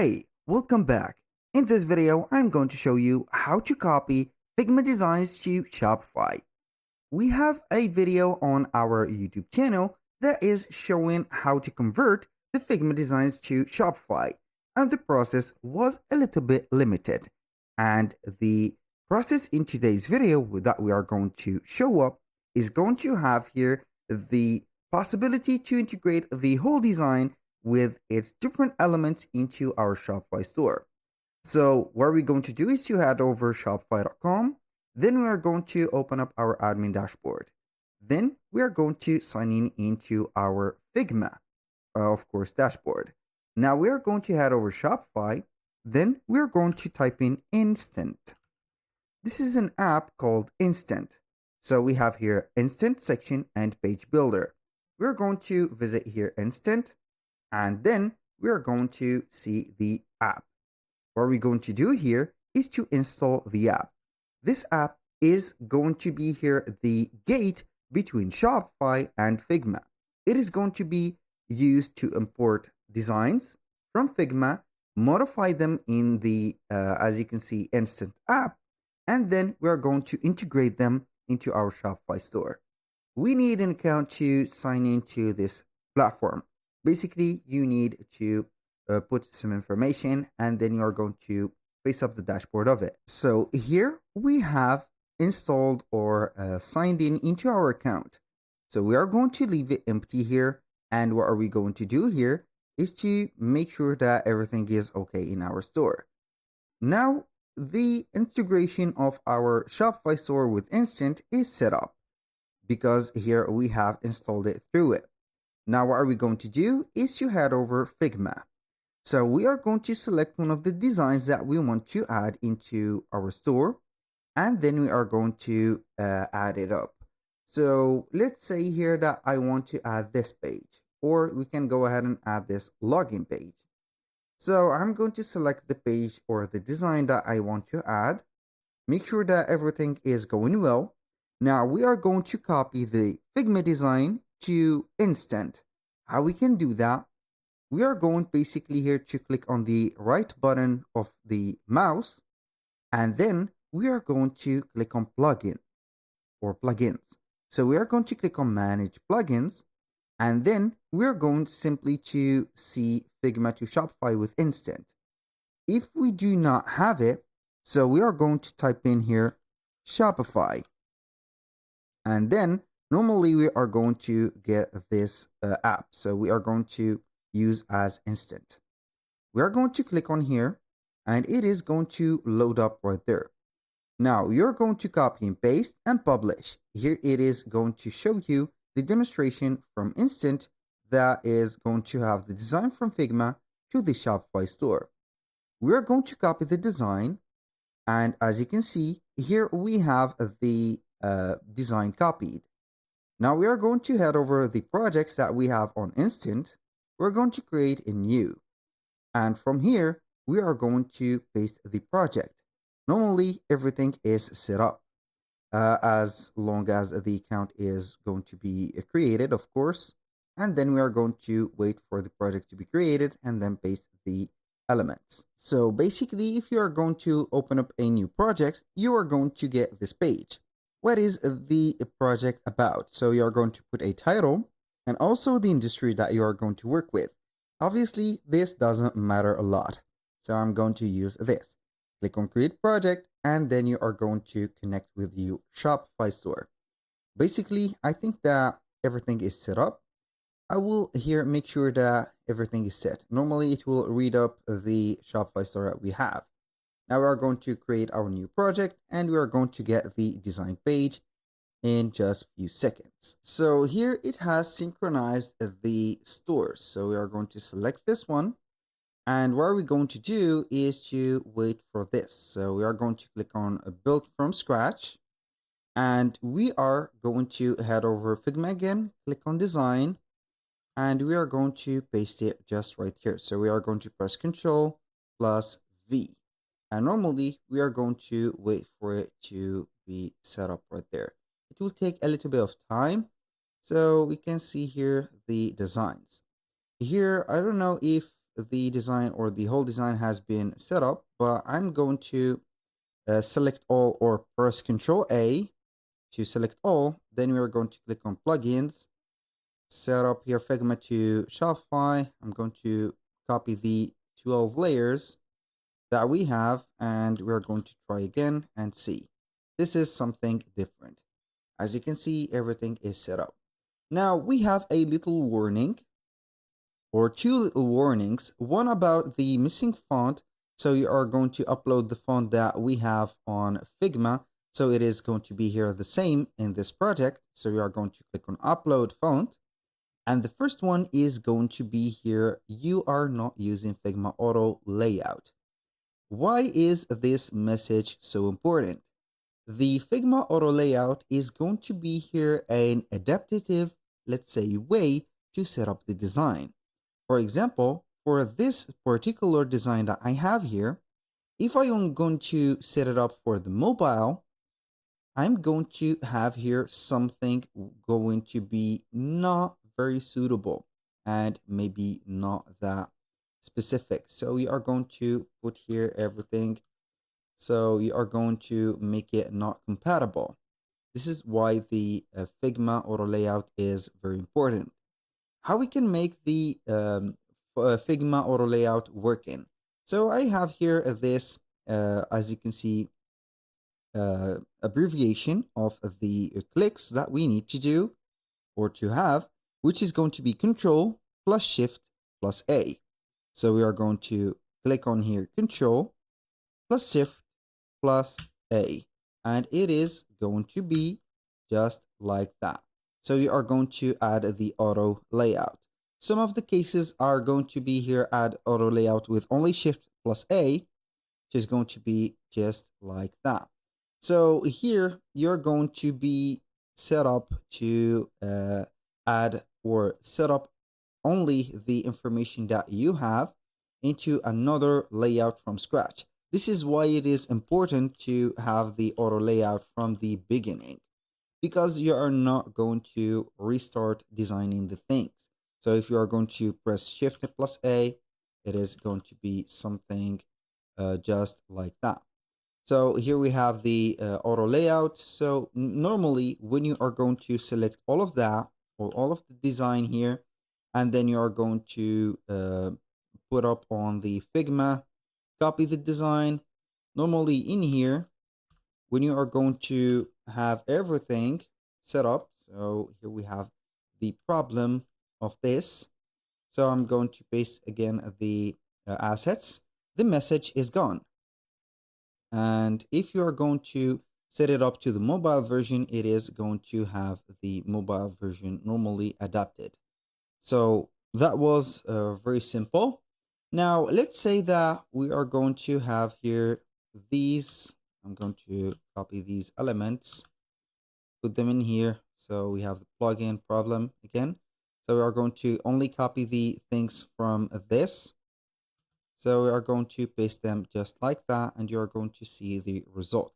Hey, welcome back. In this video, I'm going to show you how to copy Figma designs to Shopify. We have a video on our YouTube channel that is showing how to convert the Figma designs to Shopify, and the process was a little bit limited. And the process in today's video that we are going to show up is going to have here the possibility to integrate the whole design with its different elements into our Shopify store. So what we're going to do is to head over shopify.com. Then we are going to open up our admin dashboard. Then we are going to sign in into our Figma, of course, dashboard. Now we are going to head over Shopify. Then we are going to type in Instant. This is an app called Instant. So we have here Instant section and page builder. We're going to visit here Instant, and then we are going to see the app. What we're going to do here is to install the app. This app is going to be here the gate between Shopify and Figma. It is going to be used to import designs from Figma, modify them in the, as you can see, Instant app, and then we are going to integrate them into our Shopify store. We need an account to sign into this platform. Basically, you need to put some information, and then you are going to face up the dashboard of it. So here we have installed or signed in into our account. So we are going to leave it empty here. And what are we going to do here is to make sure that everything is okay in our store. Now, the integration of our Shopify store with Instant is set up because here we have installed it through it. Now, what are we going to do is to head over Figma. So we are going to select one of the designs that we want to add into our store, and then we are going to add it up. So let's say here that I want to add this page, or we can go ahead and add this login page. So I'm going to select the page or the design that I want to add. Make sure that everything is going well. Now we are going to copy the Figma design to Instant. How we can do that? We are going basically here to click on the right button of the mouse, and then we are going to click on plugin or plugins. So we are going to click on manage plugins, and then we are going simply to see Figma to Shopify with Instant. If we do not have it, so we are going to type in here Shopify, and then normally we are going to get this app. So we are going to use as Instant. We are going to click on here, and it is going to load up right there. Now you're going to copy and paste and publish. Here it is going to show you the demonstration from Instant that is going to have the design from Figma to the Shopify store. We are going to copy the design, and as you can see here we have the design copied. Now we are going to head over the projects that we have on Instant. We're going to create a new, and from here we are going to paste the project. Normally everything is set up as long as the account is going to be created, of course, and then we are going to wait for the project to be created and then paste the elements. So basically, if you are going to open up a new project, you are going to get this page. What is the project about? So you are going to put a title and also the industry that you are going to work with. Obviously, this doesn't matter a lot, so I'm going to use this. Click on create project, and then you are going to connect with your Shopify store. Basically, I think that everything is set up. I will here make sure that everything is set. Normally, it will read up the Shopify store that we have. Now we are going to create our new project, and we are going to get the design page in just a few seconds. So here it has synchronized the stores. So we are going to select this one, and what we're going to do is to wait for this. So we are going to click on build from scratch, and we are going to head over Figma again, click on design, and we are going to paste it just right here. So we are going to press Ctrl plus V, and normally we are going to wait for it to be set up right there. It will take a little bit of time, so we can see here the designs. Here, I don't know if the design or the whole design has been set up, but I'm going to select all or press Control A to select all. Then we are going to click on plugins, set up here Figma to Shopify. I'm going to copy the 12 layers that we have, and we're going to try again and see. This is something different. As you can see, everything is set up. Now we have a little warning or two little warnings. One about the missing font. So you are going to upload the font that we have on Figma. So it is going to be here the same in this project. So you are going to click on upload font. And the first one is going to be here. You are not using Figma auto layout. Why is this message so important? The Figma auto layout is going to be here an adaptive, let's say, way to set up the design. For example, for this particular design that I have here, if I am going to set it up for the mobile, I'm going to have here something going to be not very suitable and maybe not that specific. So we are going to put here everything. So you are going to make it not compatible. This is why the Figma auto layout is very important. How we can make the Figma auto layout working. So I have here this, as you can see, abbreviation of the clicks that we need to do or to have, which is going to be Control plus Shift plus A. So we are going to click on here Control plus Shift plus A, and it is going to be just like that. So you are going to add the auto layout. Some of the cases are going to be here add auto layout with only Shift plus A, which is going to be just like that. So here you're going to be set up to add or set up only the information that you have into another layout from scratch. This is why it is important to have the auto layout from the beginning, because you are not going to restart designing the things. So if you are going to press Shift plus A, it is going to be something just like that. So here we have the auto layout. So normally when you are going to select all of that or all of the design here, and then you are going to put up on the Figma, copy the design. Normally in here, when you are going to have everything set up, so here we have the problem of this. So I'm going to paste again the assets. The message is gone. And if you are going to set it up to the mobile version, it is going to have the mobile version normally adapted. So that was very simple. Now let's say that we are going to have here these. I'm going to copy these elements, put them in here. So we have the plugin problem again. So we are going to only copy the things from this. So we are going to paste them just like that, and you're going to see the result.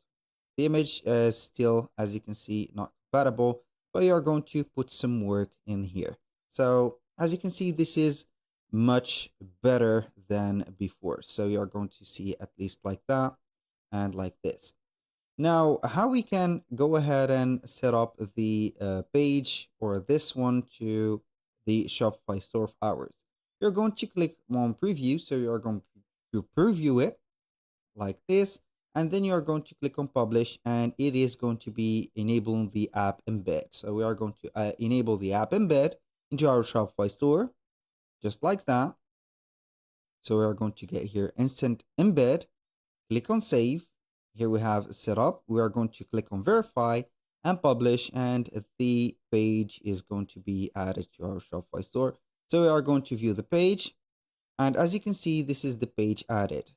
The image is still, as you can see, not compatible, but you are going to put some work in here. So as you can see, this is much better than before. So you are going to see at least like that and like this. Now, how we can go ahead and set up the page or this one to the Shopify store of ours. You're going to click on preview. So you're going to preview it like this. And then you're going to click on publish, and it is going to be enabling the app embed. So we are going to enable the app embed into our Shopify store, just like that. So we are going to get here instant embed, click on save. Here we have set up. We are going to click on verify and publish, and the page is going to be added to our Shopify store. So we are going to view the page, and as you can see, this is the page added.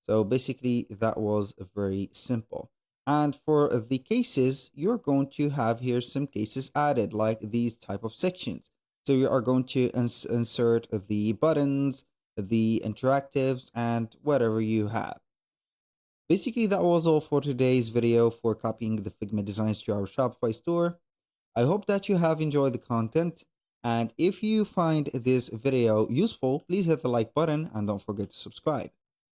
So basically that was very simple. And for the cases, you're going to have here some cases added like these type of sections. So you are going to insert the buttons, the interactives, and whatever you have. Basically, that was all for today's video for copying the Figma designs to our Shopify store. I hope that you have enjoyed the content, And if you find this video useful, please hit the like button and don't forget to subscribe.